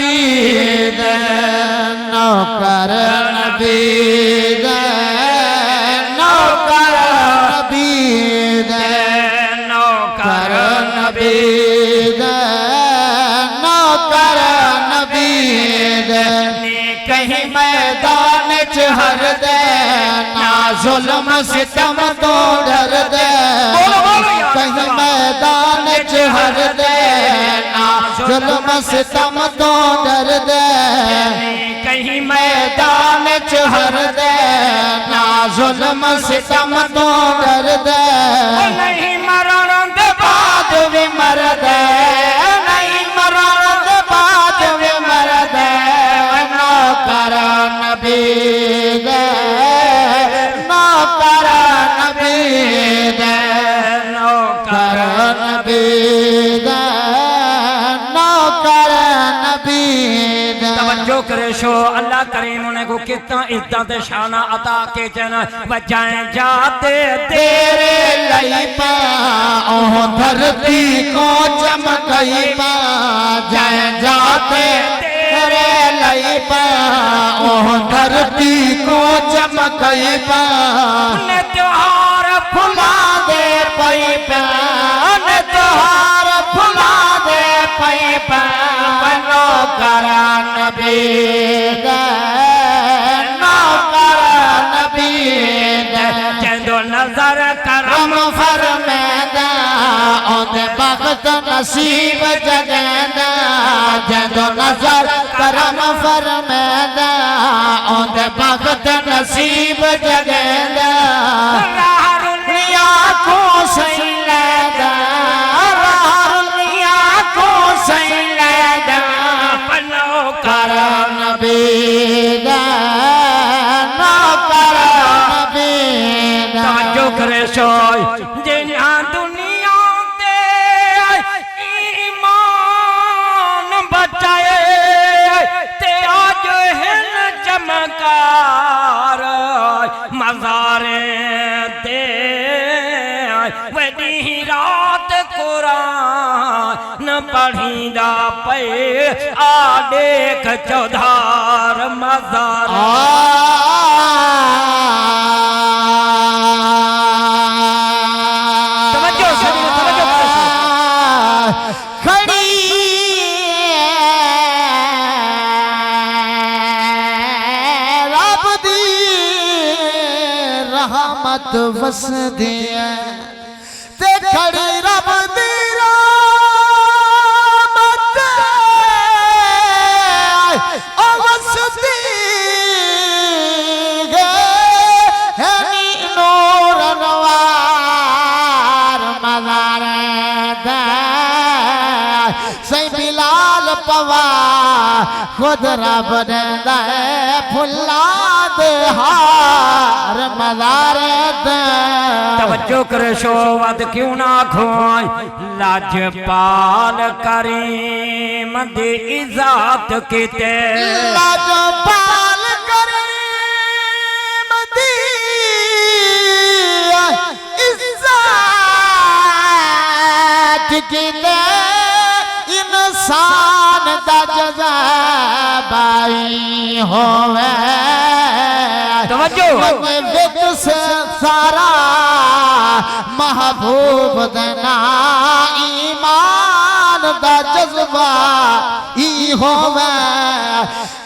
नबी दे नौकर नबी दे नौकर नबी दे नौकर नबी दे नौकर नबी दे कहीं मैदान च हर दे ना जुल्म सितम तो डर दे कहीं मैदान च हर दे ना जुल्म सितम तो डर दे कहीं मैदान च हर दे ना जुल्म सितम तो डर दे नहीं मरण दे बाद भी मर दे नहीं मरण दे बाद भी मर दे नौकर नबी दे नौकर नबी दे नौकर नबी दे नौकर नबी दे। तवज्जो करे शो अल्लाह करीम ने को कितना इज्जत शाना अता के जन बजाएं जाते तेरे लई पा ओ धरती को चमकई पा जाए जाते तेरे लई पा ओ धरती को चमकई पा ने त्योहार फुला दे पई पा ने त्योहार फुला दे पई पा नौकर नबी दे नौकर नबी दे जंदो नजर करम फरमादा ओदे बख्त नसीब जगदा जंदो नजर करम फरमादा ओदे बख्त नसीब जगदा राहरुनिया को सही लेदा राहरुनिया को सही लेदा नौकर नबी दे नौकर नबी दे। तवज्जो करे सोय जिन्हां दुनिया ते ईमान बचाए ते आज हिन चमकार मज़ारे ते वडी रात कुरान पढ़ींदा पे आ देख चौधार मज़ार रहमत वस दिया ते खड़ी रब दी रहमत ओ वस दी है नी नूर अनवार मज़ार दे सही बिलाल पवा खुद रब दे फुला दे हार मज़ार दे। तवज्जो करे शो वद क्यों ना खोय लाजपाल करीम दी इज़्ज़त कीते लाजपाल करीम दी इज़्ज़त कीते इंसान दा जज़ाबाई होवे तवज्जो विच से सारा महबूब देना ईमान दा जज्बा ई होवे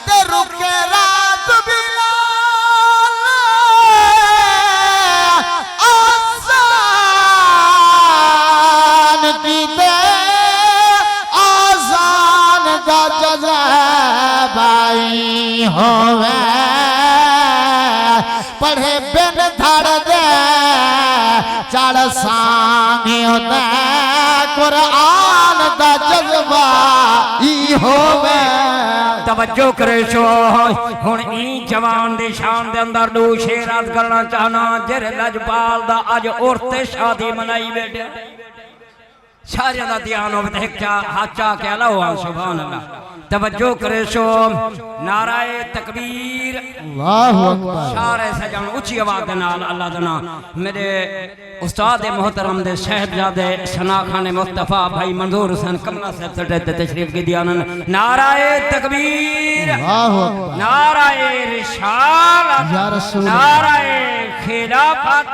ते रुके रात बिलाल आसान कीते आसान दा जज़बाई होवे पढ़े बिन धड़ दे चढ़ सांगे होता कुरान दा जज्बा ई होवे। तवज्जो करे शो हुण ई जवान दी शान दे अंदर दो शेर अर्ज करना चाहना जेरे लजपाल दा अज औरते शादी मनाई बैठे सारे दा ध्यान होवे ते एक हाथ चा के अल्लाह सुभान अल्लाह तवज्जो करे सो नाराए तकबीर अल्लाहु अकबर सारे सजन ऊंची आवाज दे नाल अल्लाह दा नाम मेरे उस्ताद मोहतरम दे शहजादे सना खान मुस्तफा भाई मंजूर हुसैन कमला साहब सटे तशरीफ की दियानन नाराए तकबीर अल्लाहु अकबर नाराए रिसालत या रसूल नाराए खिलाफत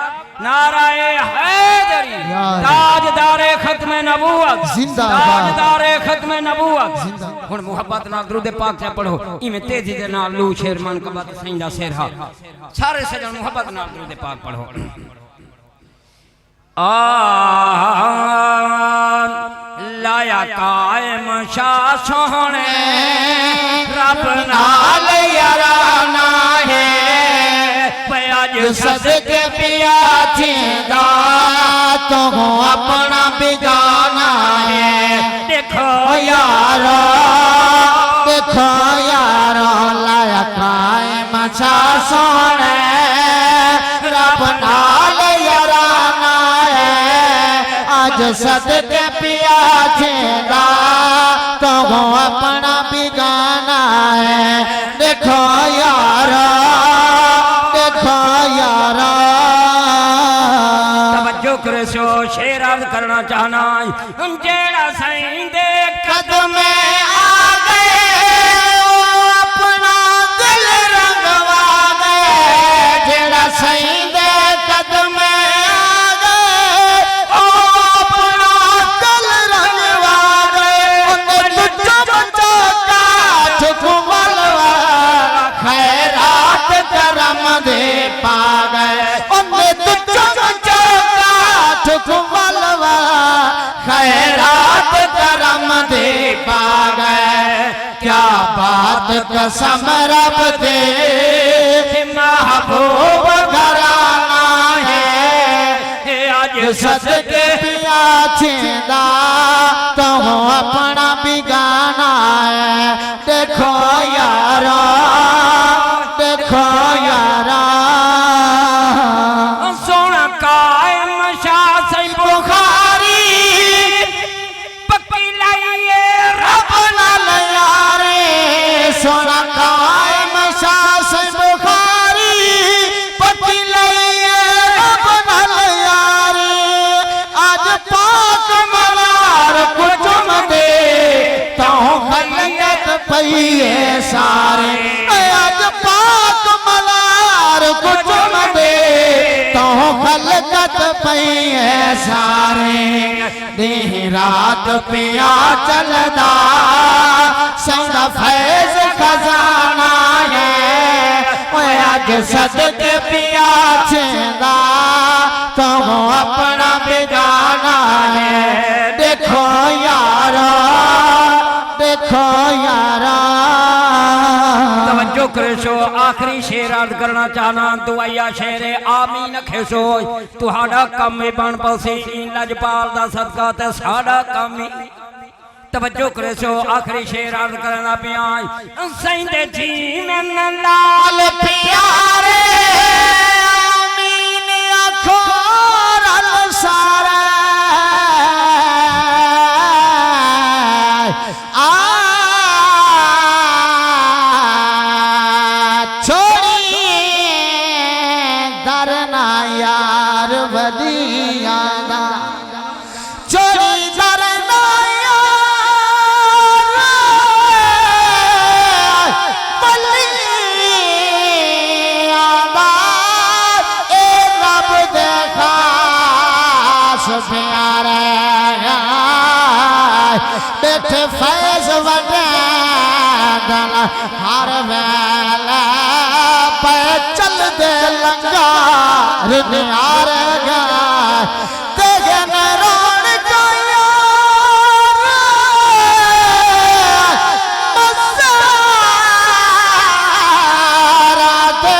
नाराए हैदरी या ताजदारे खत्म नबूवत जिंदाबाद ताजदारे खत्म नबूवत हुन मोहब्बत नाल दुरूद पाक से पढ़ो इवें तेजी दे नाल लू शेर मन कबत सैंदा शेरहा सारे सजन मोहब्बत नाल दुरूद पाक पढ़ो लाया कायम शाह सोहने रब नाल याराना है प्याज सदके पिया थींदा तो अपना बिगाना है देखो यारो लाया कायम शाह सोहने रब नाल याराना है आज सदके पिया थींदा तो अपना बिगाना है देखो यारो तवज्जो करे सो शेर अर्ज करना चाहना जेड़ा साईं दे कदम आ गए अपना दिल रंगवा गए जेड़ा सईं दे कदम आ गए अपना दिल रंगवा गए तुझो बच्चो काठ कुमलवा खैरात करम दे पा गए तुझो बच्चो काठ कुमलवा खैरात करम दे पा गए क्या बात कसम रब दे महबूब घराना है आज सदके पिया छेदा तो अपना बिगाना है देखो यारा सोना कायम शाह सईं बुखारी पक्की लाइए रब नाल यारे सोना कायम शाह सईं बुखारी पक्की लइए रब नाल यारे आज पाक मलार कुचुम दे तो खलियत पईए सारे आज पाक मलार कुचुम दे तो खलकत पईए सारे दिन रात पिया चलदा संगा फैज खजाना है आज सदके पिया छेदा तो अपना बिगाना है देखो यारा तवज्जो करे सो आखिरी शेर अर्ज करना चाहना दुआया शेरे आमीन खेसो तुहाड़ा काम में बन पौसी इन लजपाल दा सदका ते साड़ा काम ही तवज्जो करे सो आखिरी शेर अर्ज करना पिया सईं दे जी में लाल प्यारे आमीन अखोर सारा यार बदियाना चोरी दरना यार बलियाना ए रब देखा प्यारे बैठे फैज वडे हर वेला पे चल दे लंगा निहार गया तेगे नरोण को मसारा दे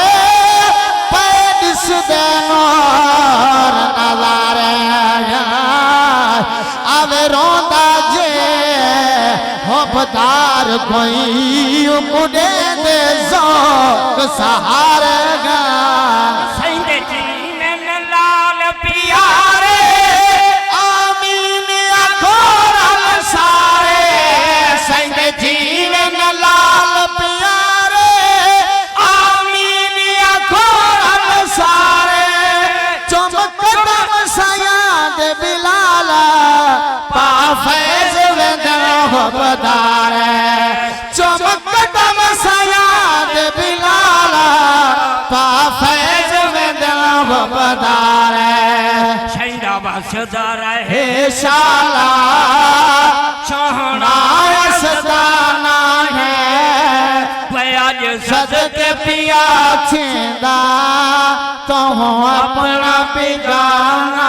पैदिस दे नोर नजारे आवे रोंदा जे होपदार कोई मुडे दे ज़ौक़ सहारे गा प्यारे आमीन अखोर सारे संग जीवन वफादार चमक तमसायाद बिलाल पा फैज में दिल वफादार शहीदा बसदार हे शाला सोहना सदाना है आज सदके पिया छिंदा तो अपना पिजाना